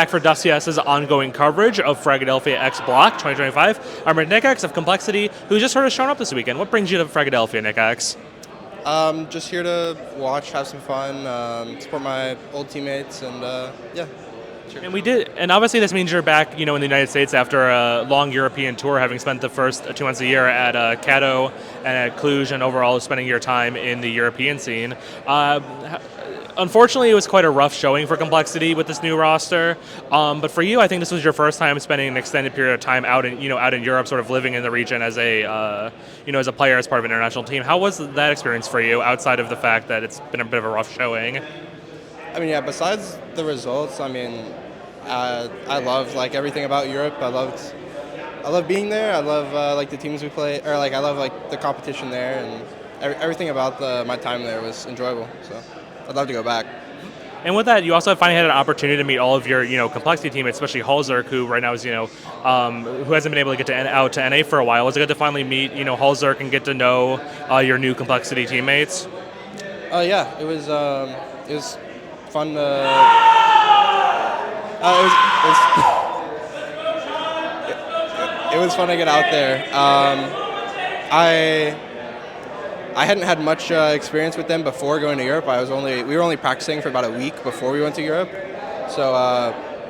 Back for DustCS's ongoing coverage of Fragadelphia X Block 2025. I'm nicx of Complexity, who just sort of shown up this weekend. What brings you to Fragadelphia, nicx? Just here to watch, have some fun, support my old teammates, and yeah. Sure. And we did, and obviously this means you're back, in the United States after a long European tour, having spent the first 2 months a year at Cato and at Cluj, and overall spending your time in the European scene. Unfortunately, it was quite a rough showing for Complexity with this new roster. But for you, I think this was your first time spending an extended period of time out in Europe, sort of living in the region as a player, as part of an international team. How was that experience for you, outside of the fact that it's been a bit of a rough showing? I mean, yeah. Besides the results, I mean, I love everything about Europe. I love being there. I love the teams we play, or I love the competition there, and everything about my time there was enjoyable. So I'd love to go back. And with that, you also finally had an opportunity to meet all of your, Complexity teammates, especially Halzerk, who right now is, who hasn't been able to get out to NA for a while. Was it good to finally meet, Halzerk and get to know your new Complexity teammates? Yeah, it was fun. It was fun to get out there. I hadn't had much experience with them before going to Europe. We were only practicing for about a week before we went to Europe, so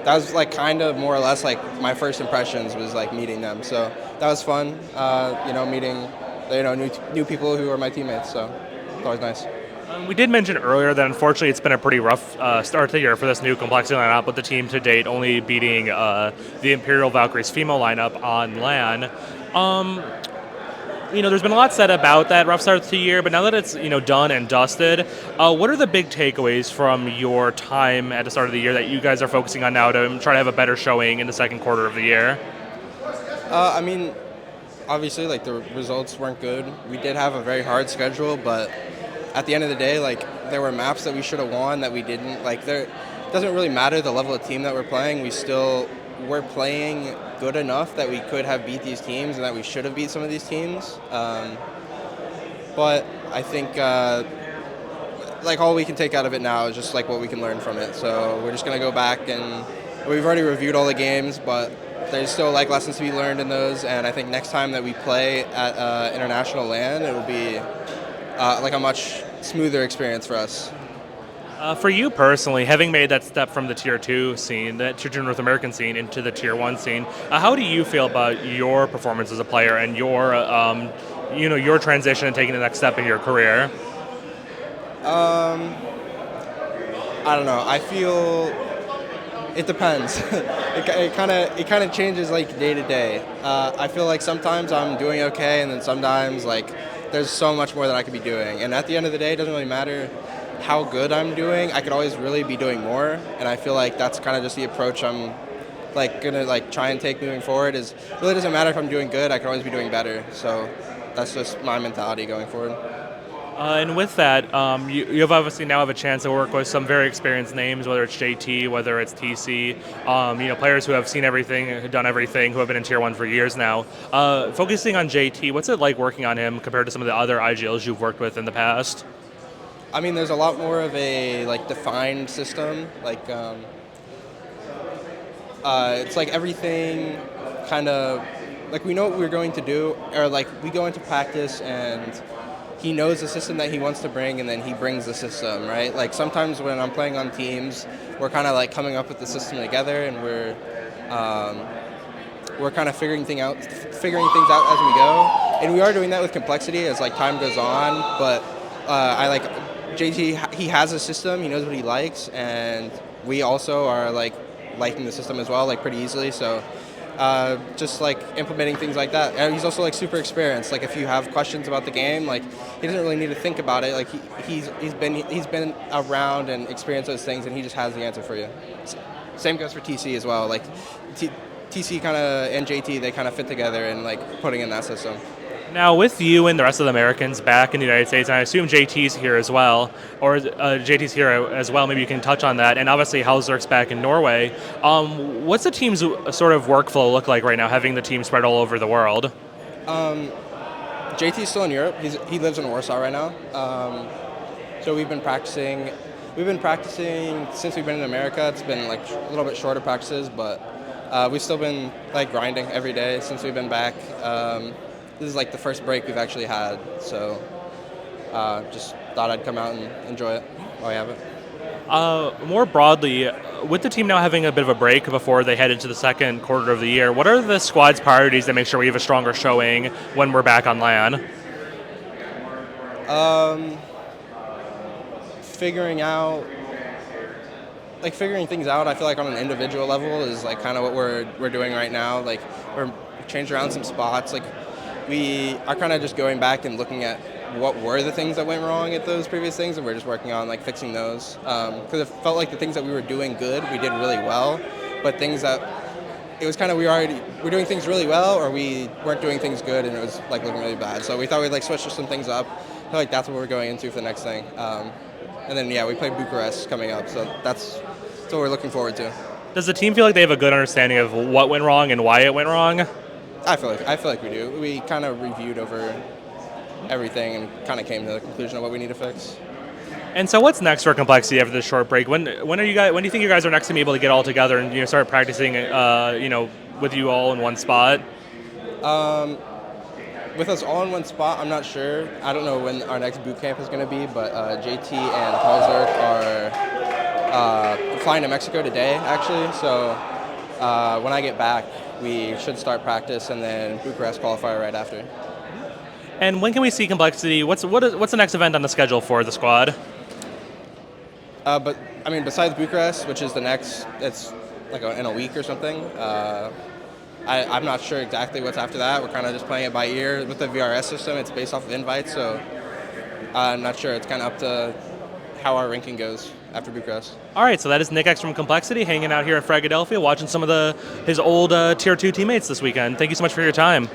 that was kind of more or less my first impressions was meeting them. So that was fun, meeting new people who are my teammates. So it's always nice. We did mention earlier that unfortunately it's been a pretty rough start to the year for this new Complexity lineup, with the team to date only beating the Imperial Valkyries female lineup on LAN. There's been a lot said about that rough start to the year, but now that it's done and dusted, what are the big takeaways from your time at the start of the year that you guys are focusing on now to try to have a better showing in the second quarter of the year? I mean, obviously, the results weren't good. We did have a very hard schedule, but at the end of the day, there were maps that we should have won that we didn't. It doesn't really matter the level of team that we're playing. We're playing good enough that we could have beat these teams and that we should have beat some of these teams. But I think all we can take out of it now is just what we can learn from it. So we're just going to go back, and we've already reviewed all the games, but there's still lessons to be learned in those. And I think next time that we play at international LAN, it will be a much smoother experience for us. For you personally, having made that step from the Tier 2 scene, the Tier 2 North American scene, into the Tier 1 scene, how do you feel about your performance as a player and your, your transition and taking the next step in your career? I don't know. I feel it depends. it kind of changes day to day. I feel sometimes I'm doing okay, and then sometimes there's so much more that I could be doing. And at the end of the day, it doesn't really matter how good I'm doing. I could always really be doing more, and I feel that's kind of just the approach I'm gonna try and take moving forward. Is really doesn't matter if I'm doing good. I could always be doing better. So that's just my mentality going forward. And with that, you have obviously now have a chance to work with some very experienced names, whether it's JT, whether it's TC, players who have seen everything, who've done everything, who have been in Tier 1 for years now. Focusing on JT, what's it like working on him compared to some of the other IGLs you've worked with in the past? I mean, there's a lot more of a defined system. It's everything kind of we know what we're going to do, or we go into practice and he knows the system that he wants to bring, and then he brings the system, right? Sometimes when I'm playing on teams, we're kind of coming up with the system together, and we're kind of figuring things out as we go. And we are doing that with Complexity as time goes on. But JT. He has a system. He knows what he likes, and we also are liking the system as well, pretty easily. So. Just implementing things like that. And he's also super experienced. If you have questions about the game, he doesn't really need to think about it. He's been around and experienced those things, and he just has the answer for you. Same goes for TC as well. TC and JT, they kind of fit together in putting in that system. Now, with you and the rest of the Americans back in the United States, and I assume JT's here as well, or JT's here as well, maybe you can touch on that, and obviously Halzerk's back in Norway, what's the team's sort of workflow look like right now, having the team spread all over the world? JT's still in Europe. He lives in Warsaw right now. So we've been practicing we've been practicing since we've been in America. It's been like a little bit shorter practices, but we've still been like grinding every day since we've been back. This is like the first break we've actually had, so just thought I'd come out and enjoy it while we have it. More broadly, with the team now having a bit of a break before they head into the second quarter of the year, what are the squad's priorities to make sure we have a stronger showing when we're back on LAN? Figuring things out, I feel like on an individual level is like kind of what we're doing right now. Like we're changed around some spots. Like we are kind of just going back and looking at what were the things that went wrong at those previous things, and we're just working on like fixing those. Because it felt like the things that we were doing good, we did really well, but things that it was kind of we're doing things really well, or we weren't doing things good, and it was like looking really bad. So we thought we'd like switch some things up. I feel like that's what we're going into for the next thing. And then we play Bucharest coming up, so that's what we're looking forward to. Does the team feel like they have a good understanding of what went wrong and why it went wrong? I feel like we do. We kind of reviewed over everything and kind of came to the conclusion of what we need to fix. And so, what's next for Complexity after this short break? When do you think you guys are next to be able to get all together and start practicing? With you all in one spot. With us all in one spot, I'm not sure. I don't know when our next boot camp is going to be, but JT and Halzerk are flying to Mexico today, actually. So when I get back, we should start practice, and then Bucharest qualifier right after. And when can we see Complexity? What's the next event on the schedule for the squad? But I mean, besides Bucharest, which is the next, it's like in a week or something. I'm not sure exactly what's after that. We're kind of just playing it by ear. With the VRS system, it's based off of invites, so I'm not sure. It's kind of up to how our ranking goes after Bucharest. All right, so that is nicx from Complexity hanging out here at Fragadelphia, watching some of his old Tier 2 teammates this weekend. Thank you so much for your time.